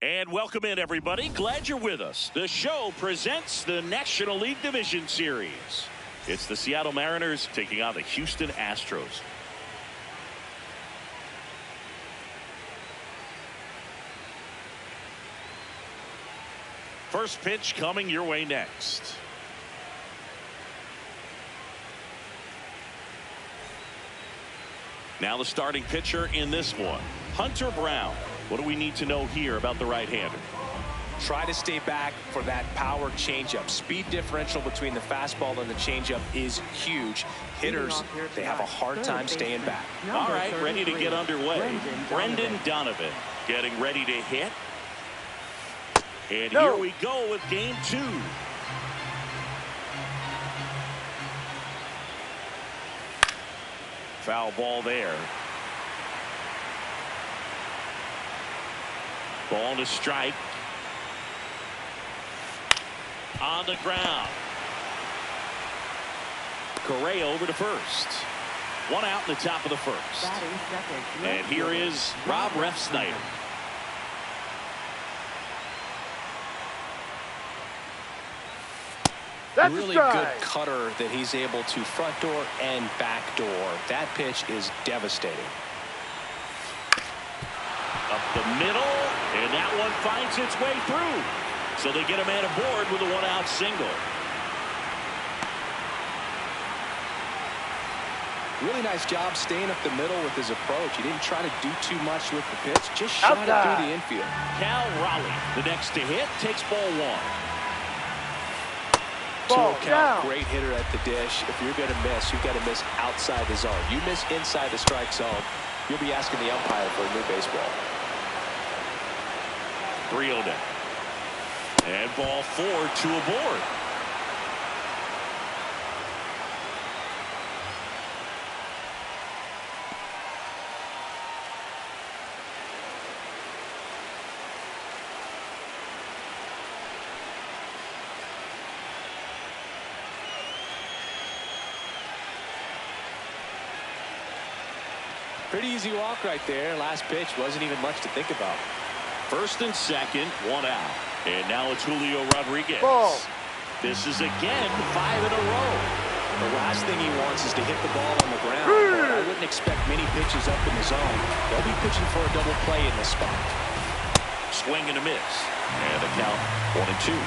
And welcome in, everybody. Glad you're with us. The show presents the National League Division Series. It's the Seattle Mariners taking on the Houston Astros. First pitch coming your way next. Now the starting pitcher in this one, Hunter Brown. What do we need to know here about the right-hander? Try to stay back for that power changeup. Speed differential between the fastball and the changeup is huge. Hitters, they have a hard time staying back. All right, ready to get underway. Brendan Donovan getting ready to hit. And here we go with game 2. Foul ball there. Ball to strike. On the ground. Correa over to first. One out in the top of the first. And here is Rob Refsnyder. Really good cutter that he's able to front door and back door. That pitch is devastating. Up the middle, and that one finds its way through. So they get a man aboard with a one-out single. Really nice job staying up the middle with his approach. He didn't try to do too much with the pitch, just shot it through the infield. Cal Raleigh, the next to hit, takes ball 1. Ball count, great hitter at the dish. If you're going to miss, you've got to miss outside the zone. You miss inside the strike zone, you'll be asking the umpire for a new baseball. 3-0 down. And ball 4, 2 aboard. Pretty easy walk right there. Last pitch wasn't even much to think about. First and second, 1 out. And now it's Julio Rodriguez. Ball. This is again 5 in a row. The last thing he wants is to hit the ball on the ground. But I wouldn't expect many pitches up in the zone. They'll be pitching for a double play in this spot. Swing and a miss. And the count 1-2.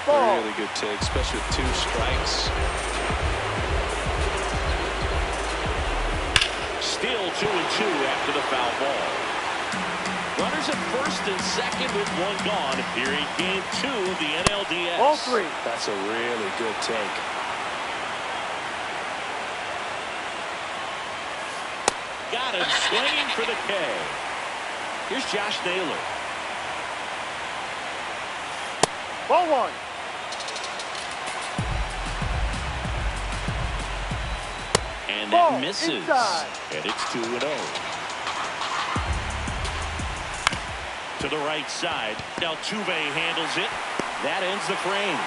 Ball. Really good take, especially with 2 strikes. Still 2-2 after the foul ball. Runners at first and second with 1 gone here in game 2 of the NLDS. Ball 3. That's a really good take. Got him swinging for the K. Here's Josh Naylor. Ball 1. And that misses. Inside. And it's 2-0. To the right side. Altuve handles it. That ends the frame.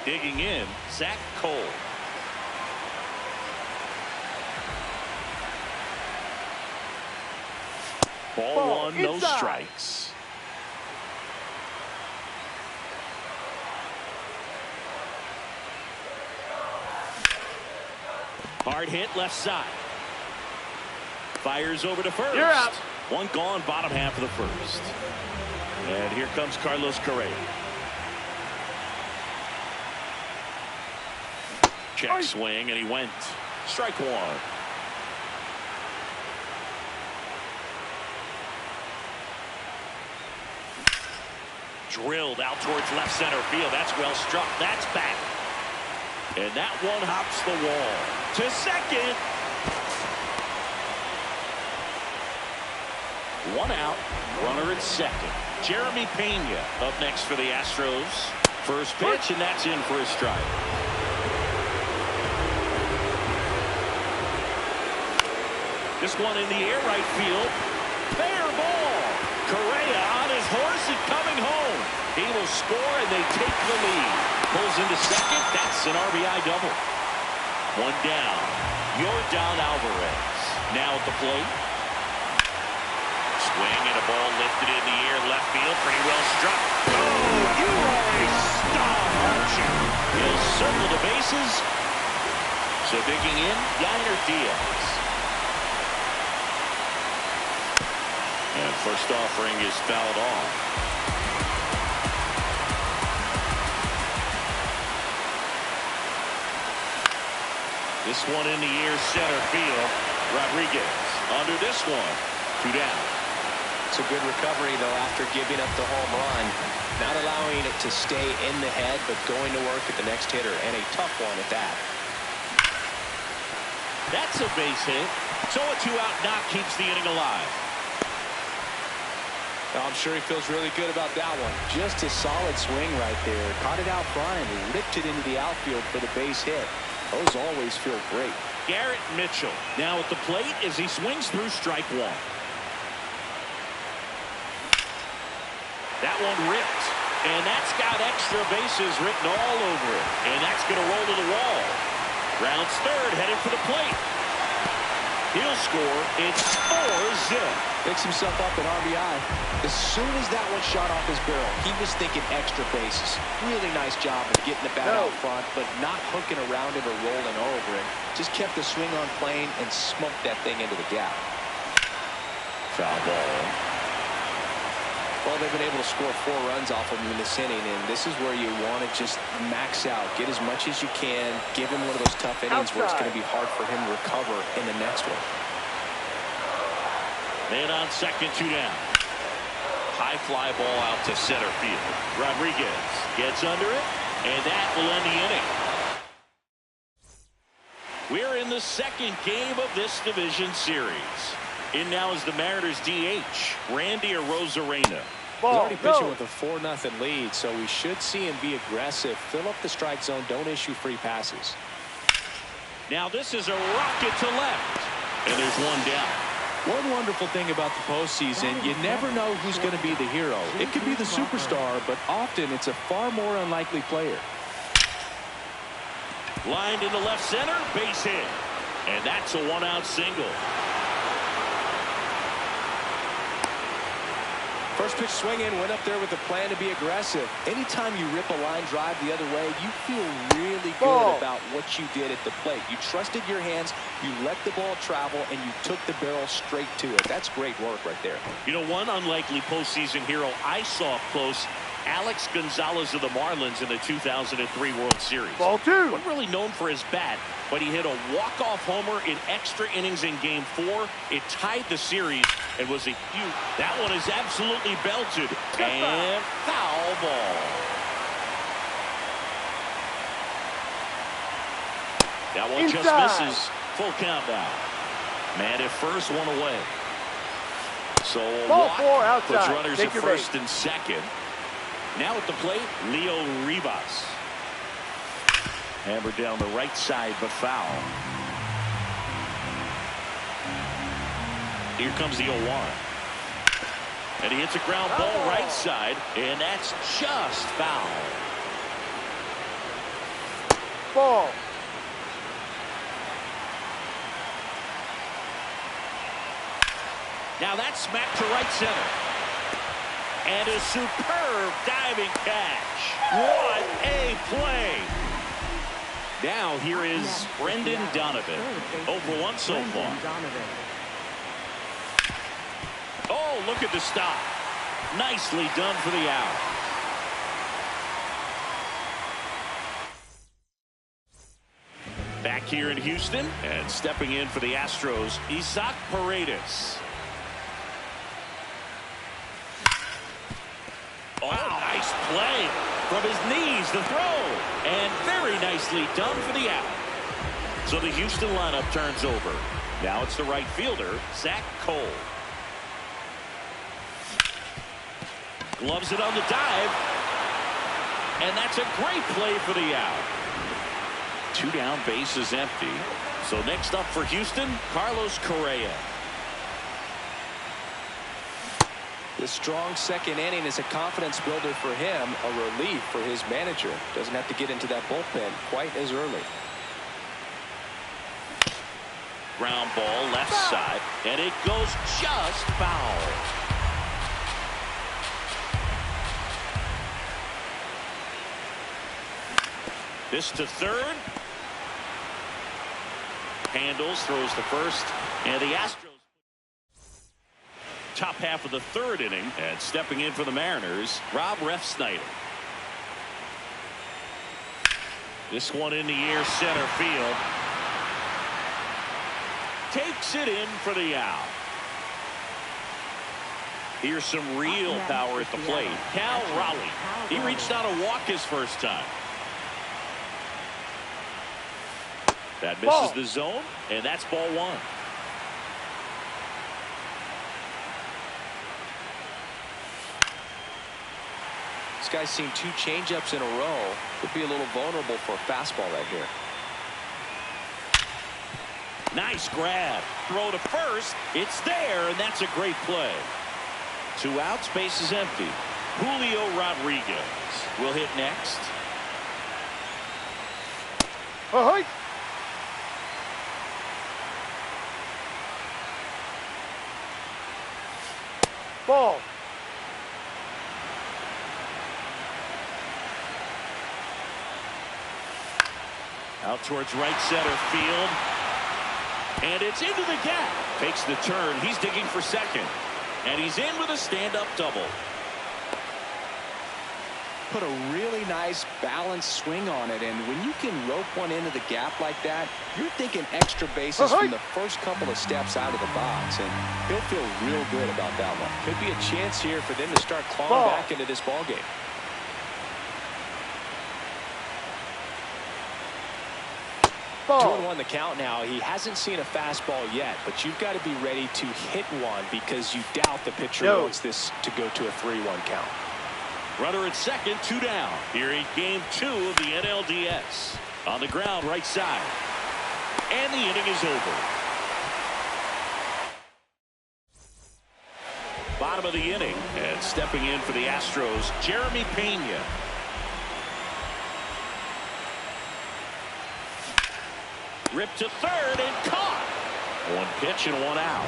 Digging in, Zach Cole. Ball 1, no strikes. Hard hit left side. Fires over to first. You're out. 1 gone, bottom half of the first. And here comes Carlos Correa. Check swing, and he went. Strike 1. Drilled out towards left center field. That's well struck. That's back. And that one hops the wall. To second. 1 out. Runner at second. Jeremy Pena up next for the Astros. First pitch, and that's in for a strike. This one in the air, right field. Fair ball. Correa on his horse and coming home. He will score, and they take the lead. Pulls into second. That's an RBI double. One down. Yordan Alvarez. Now at the plate. Swing and a ball lifted in the air, left field, pretty well struck. Oh, you are a star, Archie. He'll circle the bases. So digging in, Yainer Diaz. And first offering is fouled off. This one in the air, center field. Rodriguez under this one. 2 down. It's a good recovery, though, after giving up the home run. Not allowing it to stay in the head, but going to work at the next hitter, and a tough one at that. That's a base hit. So a 2-out knock keeps the inning alive. I'm sure he feels really good about that one. Just a solid swing right there. Caught it out front and ripped it into the outfield for the base hit. Those always feel great. Garrett Mitchell now at the plate as he swings through strike one. That one ripped, and that's got extra bases written all over it, and that's going to roll to the wall. Rounds third, headed for the plate. He'll score. It's 4-0. Picks himself up at RBI. As soon as that one shot off his barrel, he was thinking extra bases. Really nice job of getting the bat out front, but not hooking around it or rolling over it. Just kept the swing on plane and smoked that thing into the gap. Foul ball. Well, they've been able to score 4 runs off of him in this inning, and this is where you want to just max out. Get as much as you can. Give him one of those tough innings where it's going to be hard for him to recover in the next one. Man on second, 2 down. High fly ball out to center field. Rodriguez gets under it, and that will end the inning. We're in the second game of this division series. In now is the Mariners DH, Randy Arozarena. He's already pitching with a 4-0 lead, so we should see him be aggressive. Fill up the strike zone. Don't issue free passes. Now this is a rocket to left, and there's one down. One wonderful thing about the postseason, you never know who's going to be the hero. It could be the superstar, but often it's a far more unlikely player. Lined into left center, base hit, and that's a 1-out single. First pitch swinging, went up there with a plan to be aggressive. Anytime you rip a line drive the other way, you feel really good about what you did at the plate. You trusted your hands, you let the ball travel, and you took the barrel straight to it. That's great work right there. You know, one unlikely postseason hero I saw up close, Alex Gonzalez of the Marlins in the 2003 World Series. Ball 2. Wasn't really known for his bat, but he hit a walk-off homer in extra innings in Game 4. It tied the series and was a huge. That one is absolutely belted. And foul ball. That one just misses. Full count now. Man at first, one away. So a Ball walk 4 outside. puts runners Take at your first base. and second. Now at the plate, Leo Rivas. Hammered down the right side, but foul. Here comes the 0-1. And he hits a ground ball right side, and that's just foul. Ball. Now that's smacked to right center. And a superb diving catch. What a play. Now here is Brendan Donovan. 0 for 1 so far. Oh, look at the stop. Nicely done for the out. Back here in Houston, and stepping in for the Astros, Isaac Paredes. Oh, nice play. From his knees, the throw. And very nicely done for the out. So the Houston lineup turns over. Now it's the right fielder, Zach Cole. Gloves it on the dive. And that's a great play for the out. 2 down, base is empty. So next up for Houston, Carlos Correa. The strong second inning is a confidence builder for him, a relief for his manager. Doesn't have to get into that bullpen quite as early. Ground ball left side, and it goes just foul. This to third. Handles, throws to first, and the Astros top half of the third inning, and stepping in for the Mariners, Rob Refsnyder. This one in the air, center field. Takes it in for the out. Here's some real power at the plate. Cal Raleigh. He reached out a walk his first time. That misses the zone, and that's ball one. This guy's seen 2 changeups in a row. Could be a little vulnerable for a fastball right here. Nice grab. Throw to first. It's there, and that's a great play. 2 outs, base is empty. Julio Rodriguez will hit next. Ahoy! Ball. Out towards right center field. And it's into the gap. Takes the turn. He's digging for second. And he's in with a stand-up double. Put a really nice balanced swing on it, and when you can rope one into the gap like that, you're thinking extra bases from the first couple of steps out of the box, and he'll feel real good about that one. Could be a chance here for them to start clawing back into this ball game. Ball. 2-1 the count now. He hasn't seen a fastball yet, but you've got to be ready to hit one because you doubt the pitcher wants this to go to a 3-1 count. Runner at second, 2 down. Here in game 2 of the NLDS. On the ground, right side. And the inning is over. Bottom of the inning, and stepping in for the Astros, Jeremy Pena. Ripped to third and caught. 1 pitch and 1 out.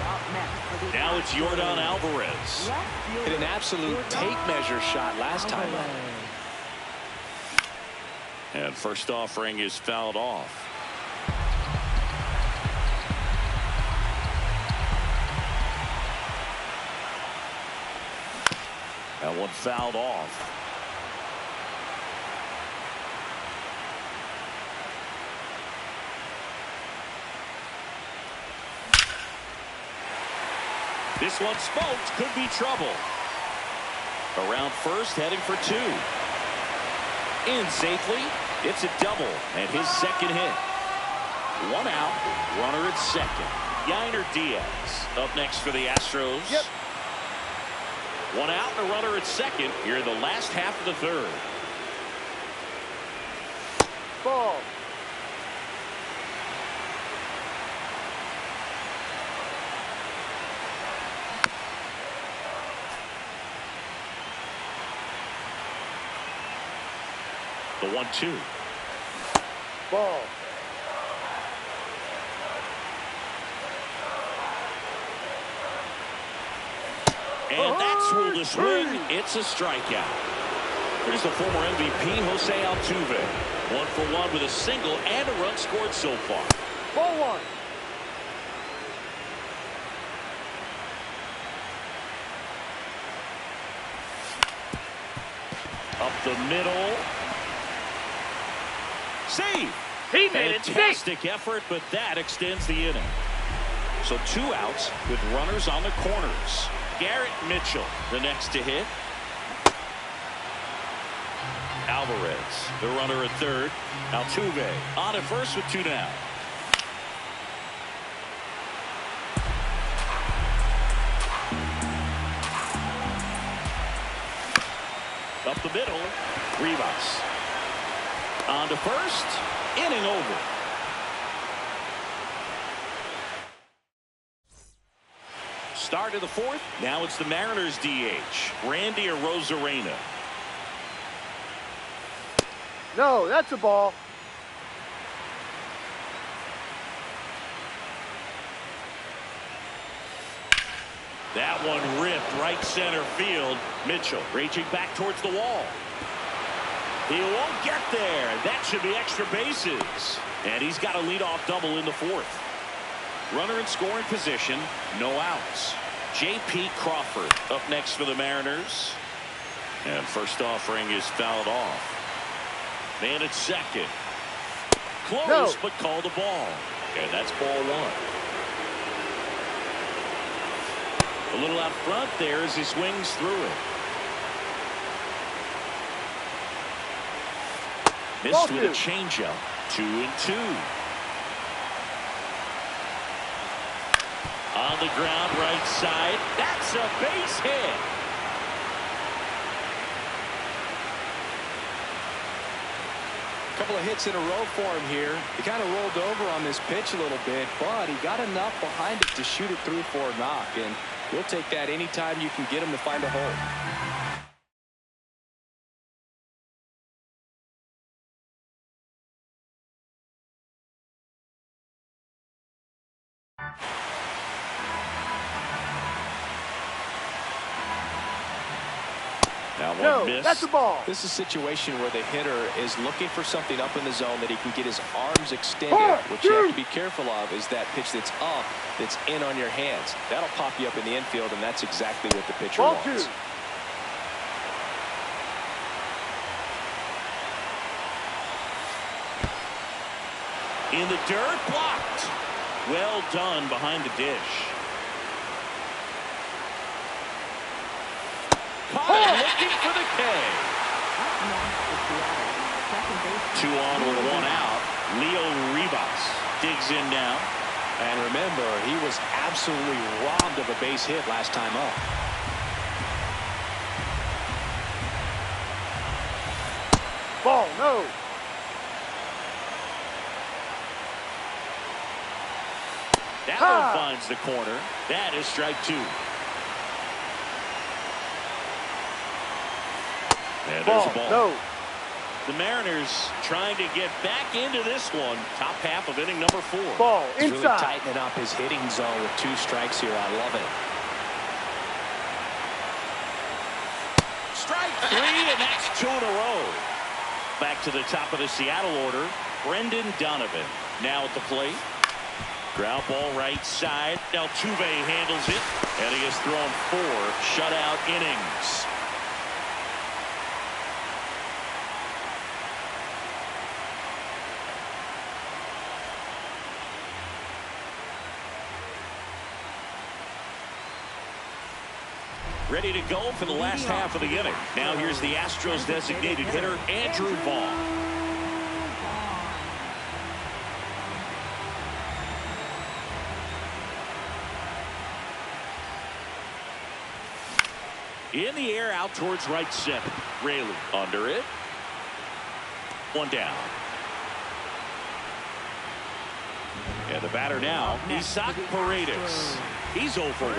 Now it's Yordan Alvarez. Hit an absolute tape measure shot last time up. And first offering is fouled off. That one fouled off. This one smoked, could be trouble. Around first, heading for 2. In safely, it's a double, and his second hit. 1 out, runner at second. Yainer Diaz up next for the Astros. 1 out and a runner at second here in the last half of the third. Ball. The 1-2. Ball. And that's ruled a swing. It's a strikeout. Here's the former MVP, Jose Altuve. 1 for 1 with a single and a run scored so far. Ball 1. Up the middle. Save. He made it. Fantastic effort, but that extends the inning. So 2 outs with runners on the corners. Garrett Mitchell, the next to hit. Alvarez, the runner at third. Altuve on at first with 2 down. Up the middle, Rivas. On to first, inning over. Start of the fourth. Now it's the Mariners DH, Randy Arozarena. No, that's a ball. That one ripped right center field. Mitchell reaching back towards the wall. He won't get there. That should be extra bases. And he's got a leadoff double in the fourth. Runner in scoring position. No outs. J.P. Crawford up next for the Mariners. And first offering is fouled off. Man at second. Close, no. But called a ball. And that's ball one. A little out front there as he swings through it. Missed with a changeup. 2-2. On the ground, right side. That's a base hit. Couple of hits in a row for him here. He kind of rolled over on this pitch a little bit, but he got enough behind it to shoot it through for a knock, and we'll take that anytime you can get him to find a hole. Now one No, miss. that's a ball. This is a situation where the hitter is looking for something up in the zone that he can get his arms extended. What you have to be careful of is that pitch that's up, that's in on your hands. That'll pop you up in the infield, and that's exactly what the pitcher Ball wants. 2. In the dirt, blocked. Well done behind the dish. Caught looking for the K. 2 on with 1 out. Leo Rivas digs in now. And remember, he was absolutely robbed of a base hit last time up. Ball, no. That one finds the corner. That is strike 2. And there's a ball. No. The Mariners trying to get back into this one. Top half of inning number 4. Ball, He's really inside. tightening up his hitting zone with 2 strikes here. I love it. Strike 3, and that's 2 in a row. Back to the top of the Seattle order, Brendan Donovan now at the plate. Ground ball right side. Altuve handles it, and he has thrown 4 shutout innings. Ready to go for the last half of the inning. Now here's the Astros designated hitter, Andrew Vaughn. In the air, out towards right center. Raley under it. 1 down. And the batter now, Isaac Paredes. He's 0 for 1.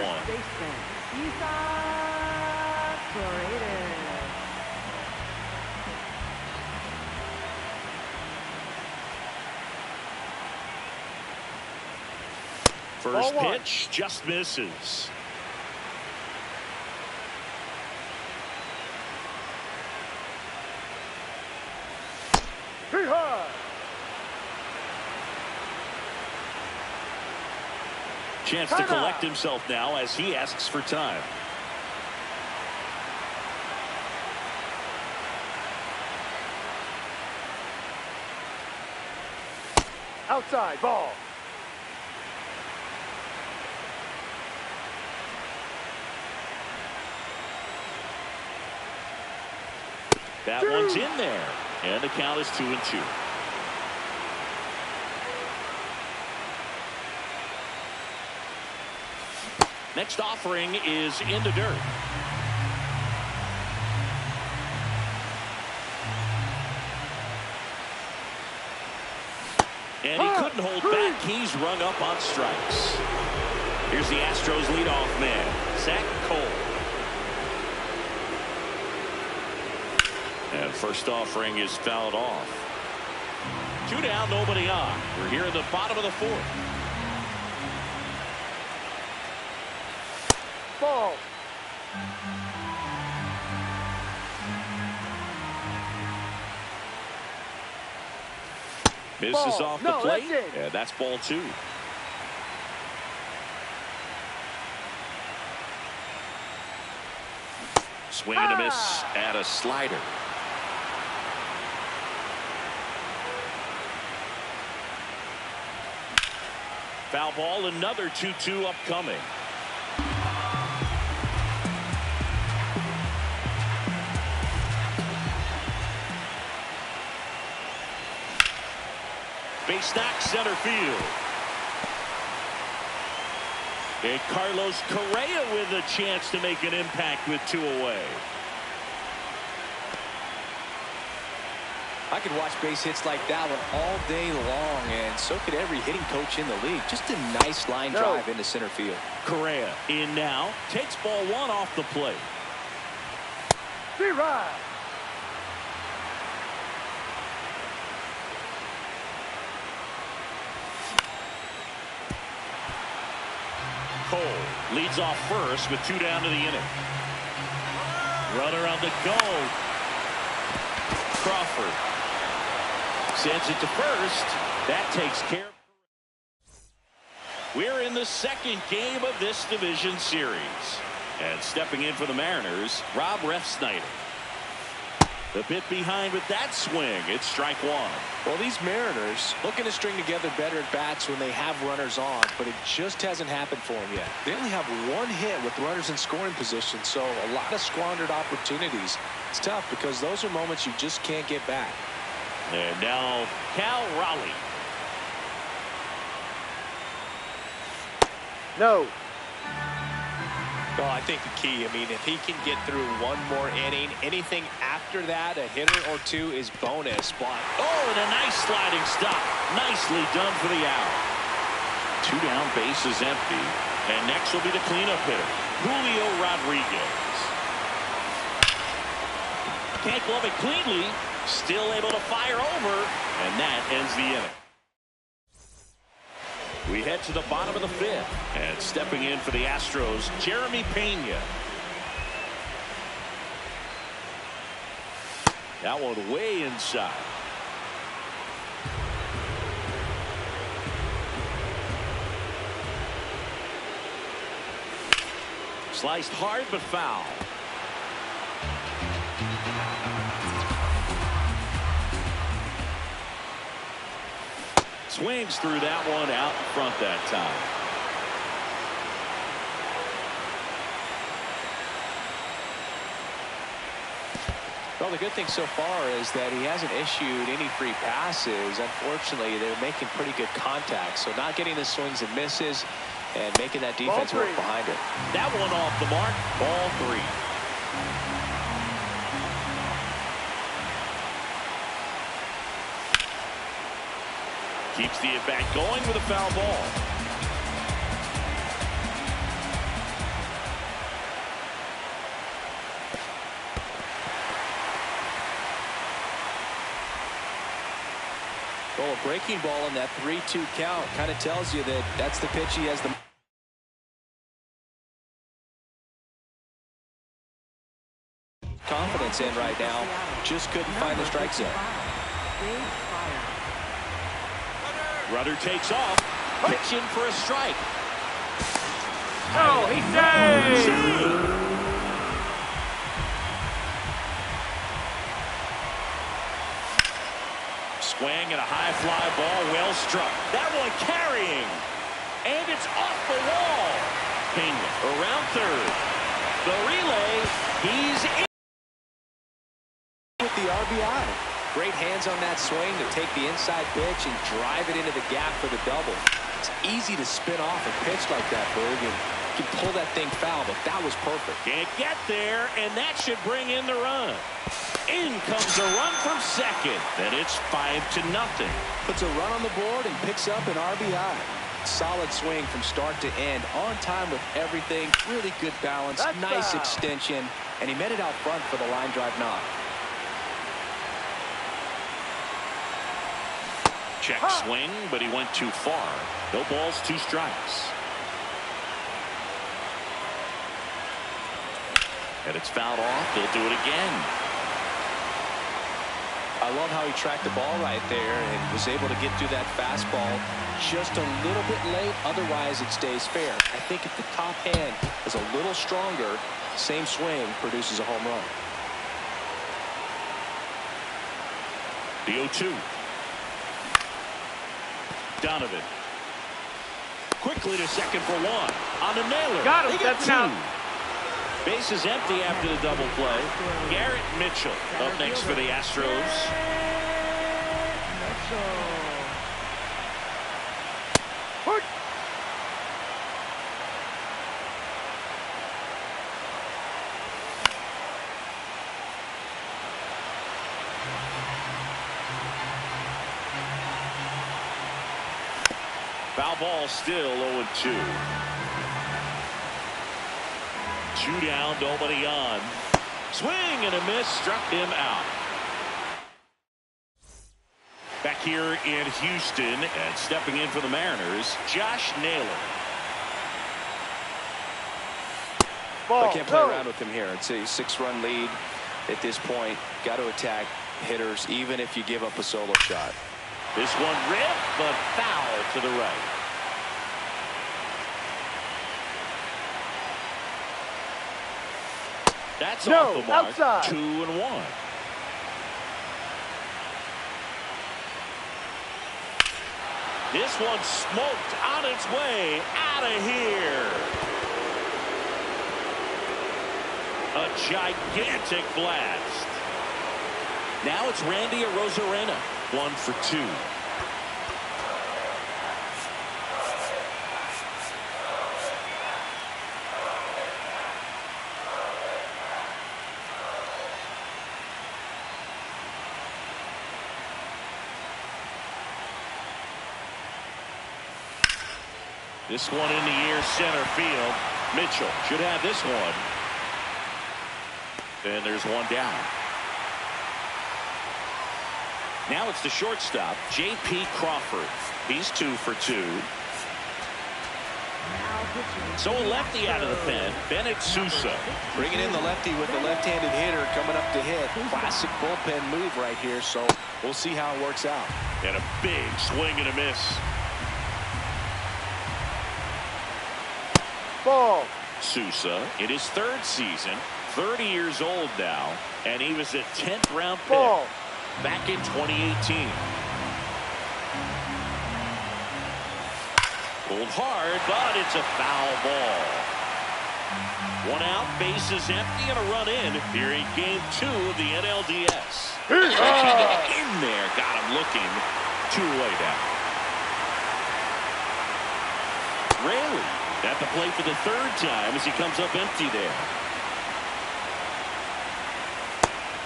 First pitch just misses. Chance to collect himself now as he asks for time. Outside, ball. That one's in there. And the count is 2-2. Next offering is in the dirt. And he couldn't hold back. He's rung up on strikes. Here's the Astros leadoff man, Zach Cole. And first offering is fouled off. 2 down, nobody on. We're here in the bottom of the 4th. Ball. Misses Ball. off No, the plate. that's it. Yeah, that's ball 2. Swing and a miss at a slider. Foul ball, another 2-2 upcoming. Base knock, center field. And Carlos Correa with a chance to make an impact with 2 away. I could watch base hits like that one all day long, and so could every hitting coach in the league. Just a nice line drive into center field. Correa in now, takes ball 1 off the plate. Be right. Cole leads off first with 2 down to the inning. Runner on the go. Crawford sends it to first. That takes care. We're in the 2nd game of this division series. And stepping in for the Mariners, Rob Refsnyder. The bit behind with that swing. It's strike 1. Well, these Mariners looking to string together better at bats when they have runners on, but it just hasn't happened for them yet. They only have 1 hit with runners in scoring position, so a lot of squandered opportunities. It's tough because those are moments you just can't get back. And now Cal Raleigh. No. Well, I think the key, if he can get through 1 more inning, anything after that, a hitter or 2 is bonus. But Oh, and a nice sliding stop. Nicely done for the out. 2 down, base is empty. And next will be the cleanup hitter, Julio Rodriguez. Can't glove it cleanly. Still able to fire over. And that ends the inning. We head to the bottom of the 5th. And stepping in for the Astros, Jeremy Pena. That one way inside. Sliced hard but foul. Swings through that one out in front that time. Well, the good thing so far is that he hasn't issued any free passes. Unfortunately, they're making pretty good contact. So not getting the swings and misses and making that defense work behind it. That one off the mark. Ball 3. Keeps the at-bat going with a foul ball. Well, a breaking ball in that 3-2 count kind of tells you that that's the pitch he has the confidence in right now. Just couldn't find the strike zone. Rudder takes off. Pitching for a strike. Oh, he saved! Swing and a high fly ball, well struck. That one carrying. And it's off the wall. Pena around third. The relay, he's in. With the RBI. Great hands on that swing to take the inside pitch and drive it into the gap for the double. It's easy to spin off a pitch like that, Berg, and you can pull that thing foul, but that was perfect. Can't get there, and that should bring in the run. In comes a run from second. Then it's 5-0. Puts a run on the board and picks up an RBI. Solid swing from start to end. On time with everything. Really good balance. That's nice foul. extension. And he met it out front for the line drive knock. Check swing, but he went too far. No balls, 2 strikes. And it's fouled off. They'll do it again. I love how he tracked the ball right there and was able to get through that fastball just a little bit late. Otherwise, it stays fair. I think if the top hand is a little stronger, same swing produces a home run. The 0-2. Donovan. Quickly to second for 1. On the nailer. Got him. They get That's 2. out. Base is empty after the double play. Garrett Mitchell up next for the Astros. Foul ball still 0-2. 2 down, nobody on. Swing and a miss, struck him out. Back here in Houston and stepping in for the Mariners, Josh Naylor. I can't play around with him here. It's a 6-run lead at this point. Got to attack hitters even if you give up a solo shot. This one ripped, but foul to the right. That's off the mark. Outside. 2-1. This one smoked on its way out of here. A gigantic blast. Now it's Randy Arozarena. 1 for 2. This one in the air, center field. Mitchell should have this one. And there's one down. Now it's the shortstop, J.P. Crawford. He's 2 for 2. So a lefty out of the pen, Bennett Sousa. Bringing in the lefty with the left-handed hitter coming up to hit. Classic bullpen move right here, so we'll see how it works out. And a big swing and a miss. Ball. Sousa in his 3rd season, 30 years old now, and he was a 10th round pick Ball. back in 2018. Pulled hard, but it's a foul ball. 1 out, bases empty, and a run in here in game 2 of the NLDS. In there, got him looking 2-way down. Raley at the plate for the 3rd time as he comes up empty there.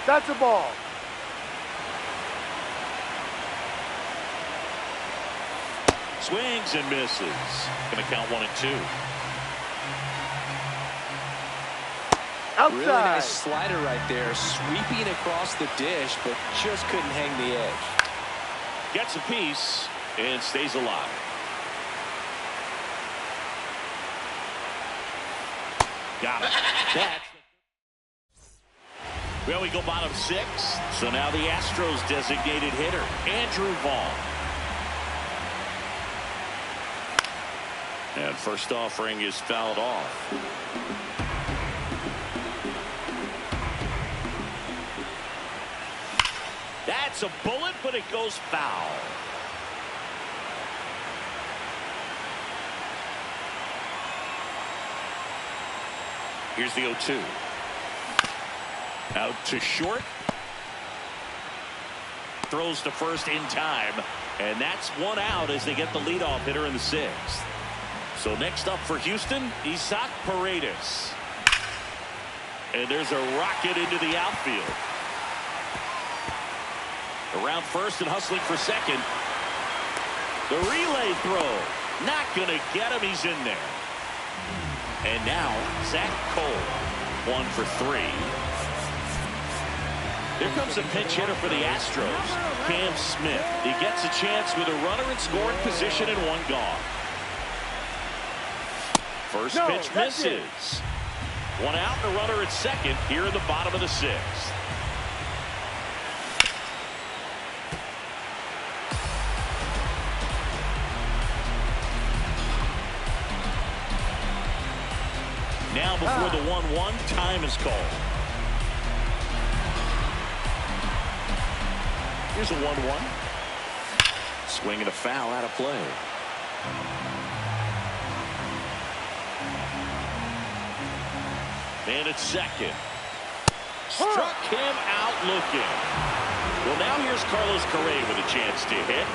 That's a ball. Swings and misses. Going to count 1 and 2. Outside. Really nice slider right there, sweeping across the dish, but just couldn't hang the edge. Gets a piece and stays alive. Got it. That's well, we go bottom 6. So now the Astros designated hitter, Andrew Vaughn. And first offering is fouled off. That's a bullet, but it goes foul. Here's the 0-2. Out to short. Throws to first in time. And that's 1 out as they get the leadoff hitter in the 6th. So next up for Houston, Isaac Paredes. And there's a rocket into the outfield. Around first and hustling for second. The relay throw. Not going to get him. He's in there. And now, Zach Cole, 1 for 3. Here comes a pinch hitter for the Astros, Cam Smith. He gets a chance with a runner in scoring position and one gone. First pitch misses. One out and a runner at second here in the bottom of the 6th. Now before the 1-1, time is called. Here's a 1-1. Swing and a foul out of play. And at second. Struck him out looking. Well, now here's Carlos Correa with a chance to hit.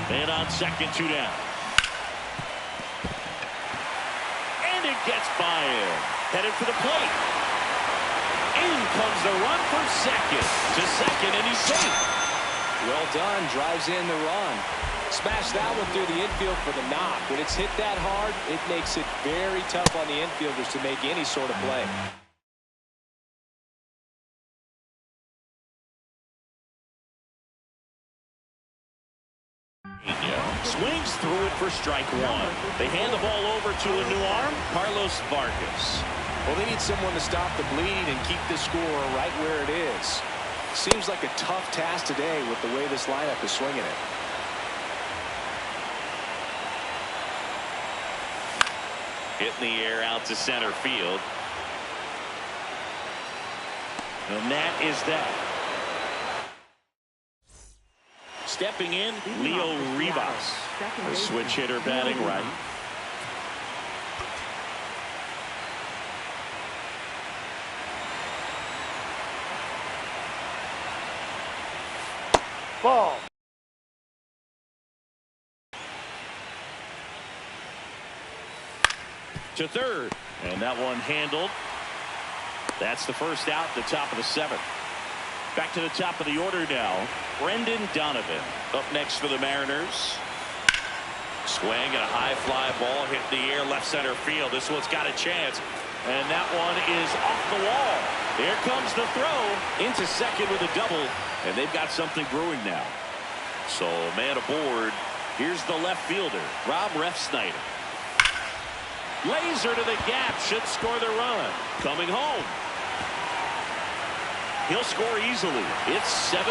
And on second, 2 down. And it gets by him. Headed for the plate. In comes the run from second to second, and he's safe. Well done. Drives in the run. Smash that one through the infield for the knock. When it's hit that hard, it makes it very tough on the infielders to make any sort of play. Swings through it for strike 1. They hand the ball over to a new arm, Carlos Vargas. Well, they need someone to stop the bleed and keep the score right where it is. Seems like a tough task today with the way this lineup is swinging it. Hit in the air out to center field. And that is that. Stepping in, Leo Rivas, a switch hitter batting right. Ball. To third, and that one handled. That's the first out, the top of the 7th. Back to the top of the order now. Brendan Donovan up next for the Mariners. Swing and a high fly ball hit in the air left center field. This one's got a chance. And that one is off the wall. Here comes the throw into second with a double. And they've got something brewing now. So man aboard. Here's the left fielder, Rob Refsnyder. Laser to the gap. Should score the run. Coming home. He'll score easily. It's 7-2.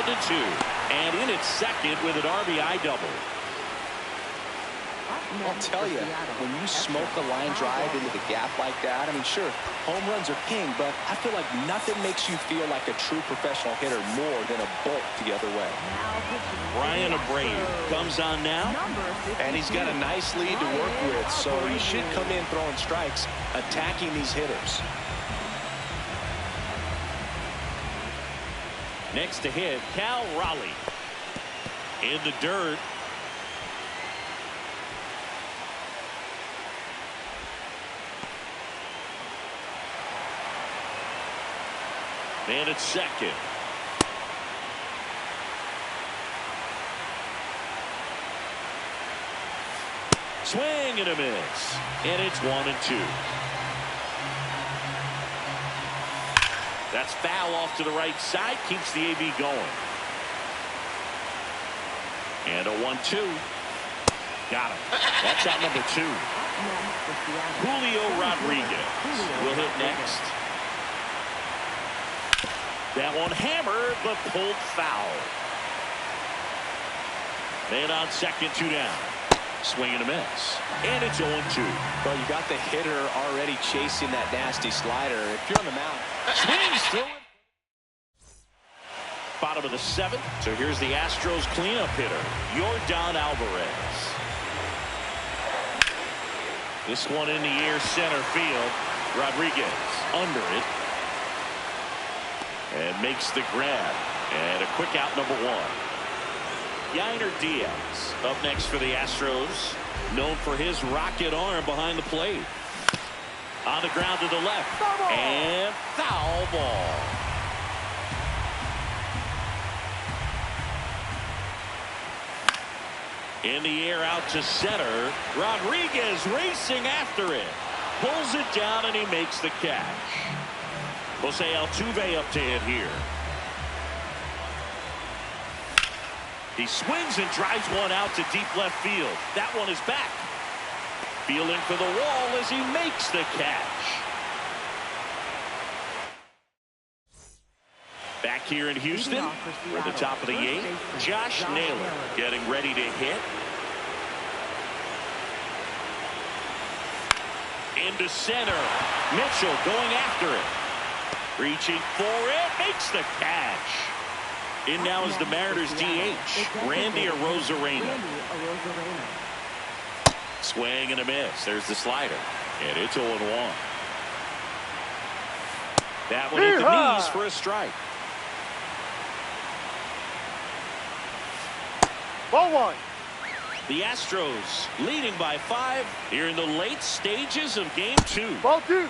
And in at second with an RBI double. I'll tell you, when you smoke a line drive into the gap like that, I mean, sure, home runs are king, but I feel like nothing makes you feel like a true professional hitter more than a bolt the other way. Brian Abreu comes on now. And he's got a nice lead to work with, so he should come in throwing strikes, attacking these hitters. Next to hit, Cal Raleigh. In the dirt. And it's second. Swing and a miss. And it's 1-2. That's foul off to the right side. Keeps the AB going. And a 1-2. Got him. That's out number 2. Julio Rodriguez will hit next. That one hammered, but pulled foul. And on second, 2 down. Swing and a miss. And it's 0-2. Well, you got the hitter already chasing that nasty slider. If you're on the mound, swings through it. Bottom of the 7th. So here's the Astros cleanup hitter, Yordan Alvarez. This one in the air center field. Rodriguez under it. And makes the grab. And a quick out, number 1. Yainer Diaz up next for the Astros, known for his rocket arm behind the plate. On the ground to the left, and foul ball. In the air out to center. Rodriguez racing after it. Pulls it down and he makes the catch. Jose Altuve up to hit here. He swings and drives one out to deep left field. That one is back. Feeling for the wall as he makes the catch. Back here in Houston, we're at the top of the 8th. Josh Naylor getting ready to hit. Into center. Mitchell going after it. Reaching for it. Makes the catch. In now is the Mariners DH, Randy Arozarena. Swing and a miss. There's the slider. And it's 0-1. That one hit the knees for a strike. Ball 1. The Astros leading by 5 here in the late stages of game 2. Ball 2.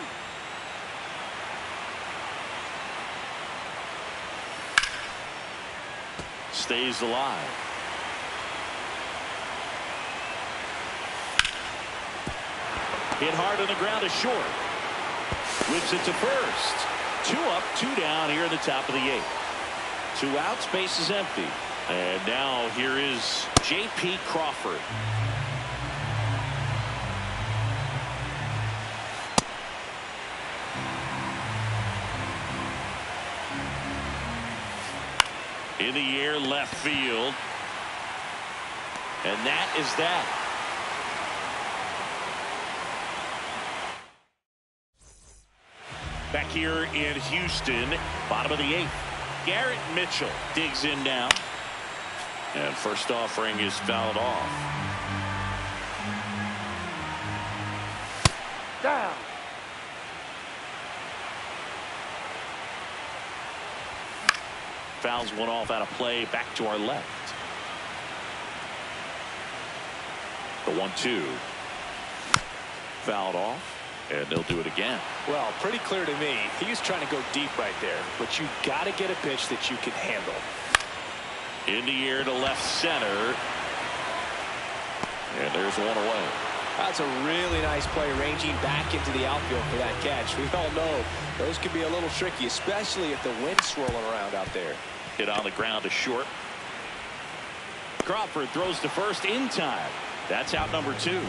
Stays alive. Hit hard on the ground to short. Whips it to first. 2 up, 2 down here in the top of the 8th. 2 outs, base is empty. And now here is J.P. Crawford. In the air, left field. And that is that. Back here in Houston, bottom of the 8th. Garrett Mitchell digs in now. And first offering is fouled off. Down. Fouls one off out of play. Back to our left. The 1-2. Fouled off. And they'll do it again. Well, pretty clear to me. He was trying to go deep right there. But you got to get a pitch that you can handle. In the air to left center. And there's one away. That's a really nice play, ranging back into the outfield for that catch. We all know those can be a little tricky, especially if the wind's swirling around out there. Hit on the ground to short. Crawford throws to first in time. That's out number 2.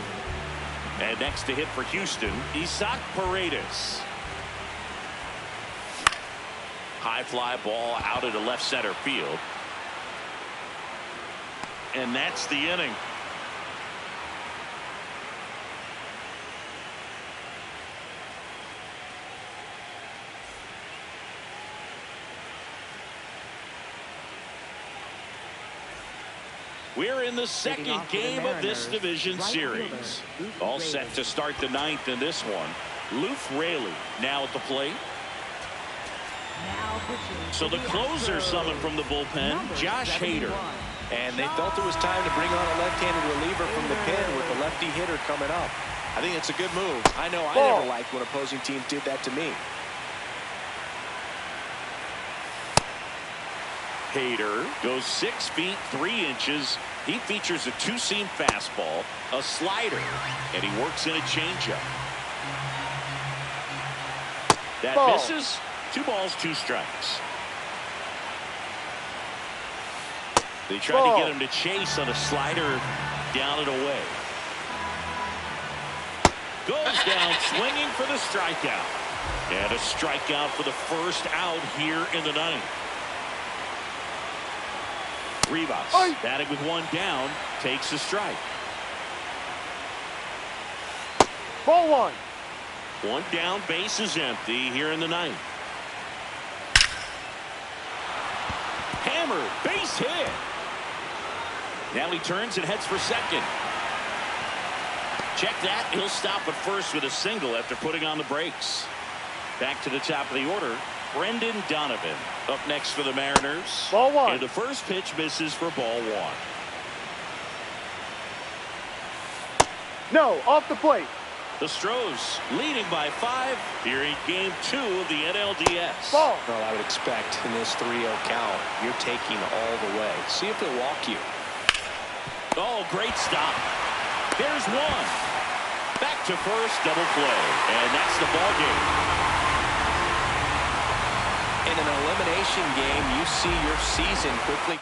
And next to hit for Houston, Isaac Paredes. High fly ball out into left center field. And that's the inning. We're in the second game of this division series. All set to start the 9th in this one. Luf Raley now at the plate. So the closer summoned from the bullpen, Josh Hader. And they felt it was time to bring on a left-handed reliever from the pen with the lefty hitter coming up. I think it's a good move. I know I never liked when opposing teams did that to me. Hader goes 6 feet 3 inches. He features a 2-seam fastball, a slider, and he works in a changeup. That misses. 2 balls, 2 strikes. They tried to get him to chase on a slider down and away. Goes down swinging for the strikeout. And a strikeout for the first out here in the 9th. Rivas batting with 1 down, takes a strike. Ball 1. 1 down, base is empty here in the 9th. Hammer, base hit. Now he turns and heads for second. Check that. He'll stop at first with a single after putting on the brakes. Back to the top of the order. Brendan Donovan up next for the Mariners. Ball 1. And the first pitch misses for ball 1. No, off the plate. The Stros leading by 5 here in Game 2 of the NLDS. Ball. Well, I would expect in this 3-0 count, you're taking all the way. See if he'll walk you. Oh, great stop. There's one. Back to first, double play. And that's the ball game. In an elimination game, you see your season quickly